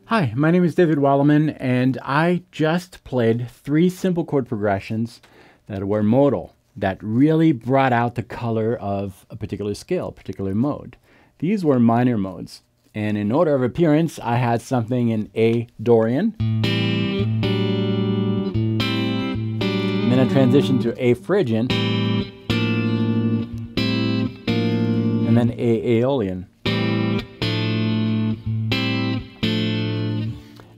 Hi, my name is David Wallerman, and I just played 3 simple chord progressions that were modal, that really brought out the color of a particular scale, a particular mode. These were minor modes, and in order of appearance, I had something in A Dorian, and then I transitioned to A Phrygian, and then A Aeolian.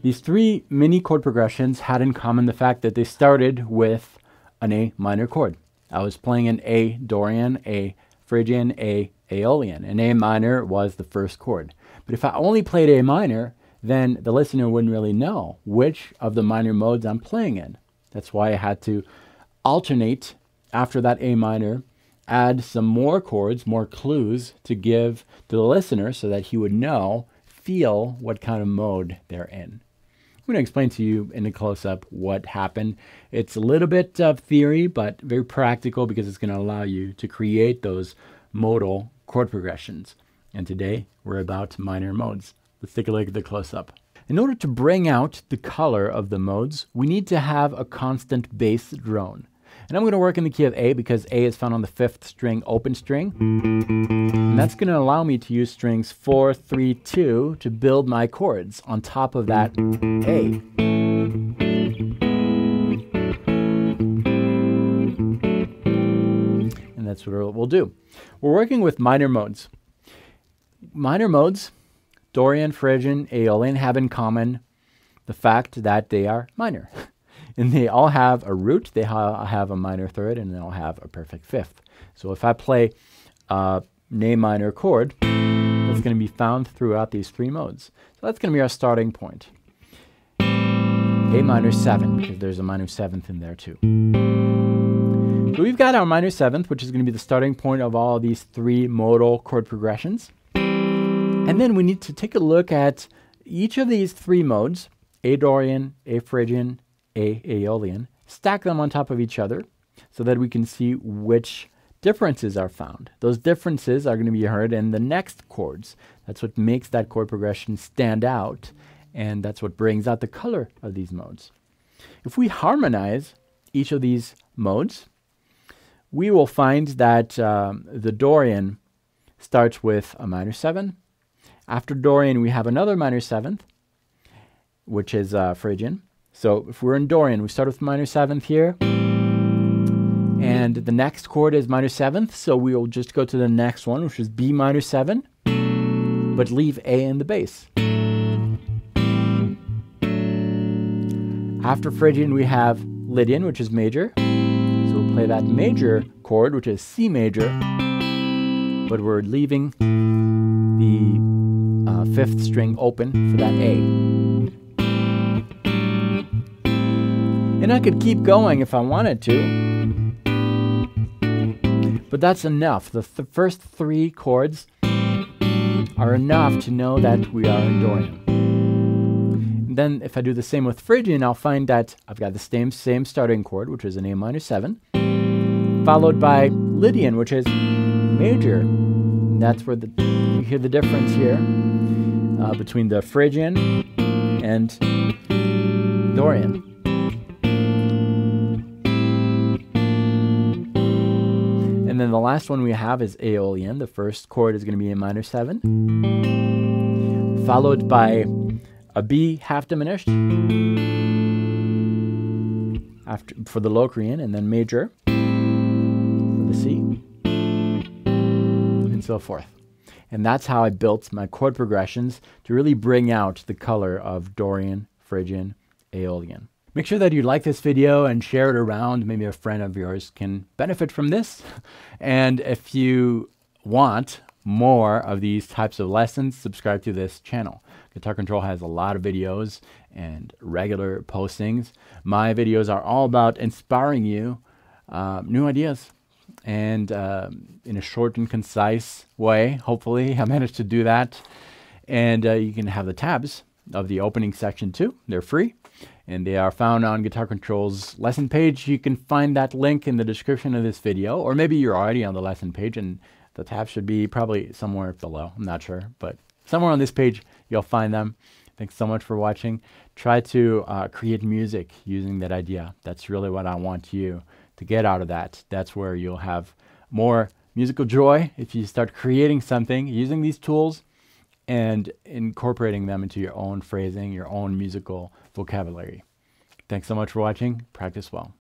These 3 mini chord progressions had in common the fact that they started with an A minor chord. I was playing an A Dorian, A Phrygian, A Aeolian, and A minor was the first chord. But if I only played A minor, then the listener wouldn't really know which of the minor modes I'm playing in. That's why I had to alternate after that A minor, add some more chords, more clues to give to the listener so that he would know, feel what kind of mode they're in. I'm going to explain to you in the close-up what happened. It's a little bit of theory, but very practical because it's going to allow you to create those modal chord progressions. And today, we're about minor modes. Let's take a look at the close-up. In order to bring out the color of the modes, we need to have a constant bass drone. And I'm going to work in the key of A because A is found on the 5th string open string. And that's going to allow me to use strings 4, 3, 2 to build my chords on top of that A. And that's what we'll do. We're working with minor modes. Minor modes, Dorian, Phrygian, Aeolian, have in common the fact that they are minor. And they all have a root, they have a minor third, and they all have a perfect fifth. So if I play an A minor chord, that's going to be found throughout these 3 modes. So that's going to be our starting point. A minor 7, because there's a minor 7th in there too. So we've got our minor 7th, which is going to be the starting point of all of these 3 modal chord progressions. And then we need to take a look at each of these 3 modes, A Dorian, A Phrygian, A Aeolian, stack them on top of each other so that we can see which differences are found. Those differences are going to be heard in the next chords. That's what makes that chord progression stand out, and that's what brings out the color of these modes. If we harmonize each of these modes, we will find that the Dorian starts with a minor 7. After Dorian, we have another minor 7th, which is Phrygian. So if we're in Dorian, we start with minor 7th here, and the next chord is minor 7th, so we will just go to the next one, which is B minor 7, but leave A in the bass. After Phrygian, we have Lydian, which is major, so we'll play that major chord, which is C major, but we're leaving the 5th string open for that A. And I could keep going if I wanted to, but that's enough. The first 3 chords are enough to know that we are in Dorian. And then if I do the same with Phrygian, I'll find that I've got the same starting chord, which is an A minor 7, followed by Lydian, which is major. And that's where you hear the difference here between the Phrygian and Dorian. And then the last one we have is Aeolian. The first chord is going to be a minor 7, followed by a B half diminished for the Locrian, and then major for the C, and so forth. And that's how I built my chord progressions to really bring out the color of Dorian, Phrygian, Aeolian. Make sure that you like this video and share it around. Maybe a friend of yours can benefit from this. And if you want more of these types of lessons, subscribe to this channel. Guitar Control has a lot of videos and regular postings. My videos are all about inspiring you new ideas, and in a short and concise way. Hopefully I managed to do that. And you can have the tabs of the opening section too. They're free, and they are found on Guitar Control's lesson page. You can find that link in the description of this video, or maybe you're already on the lesson page and the tab should be probably somewhere below. I'm not sure, but somewhere on this page you'll find them. Thanks so much for watching. Try to create music using that idea. That's really what I want you to get out of that. That's where you'll have more musical joy if you start creating something using these tools and incorporating them into your own phrasing, your own musical vocabulary. Thanks so much for watching. Practice well.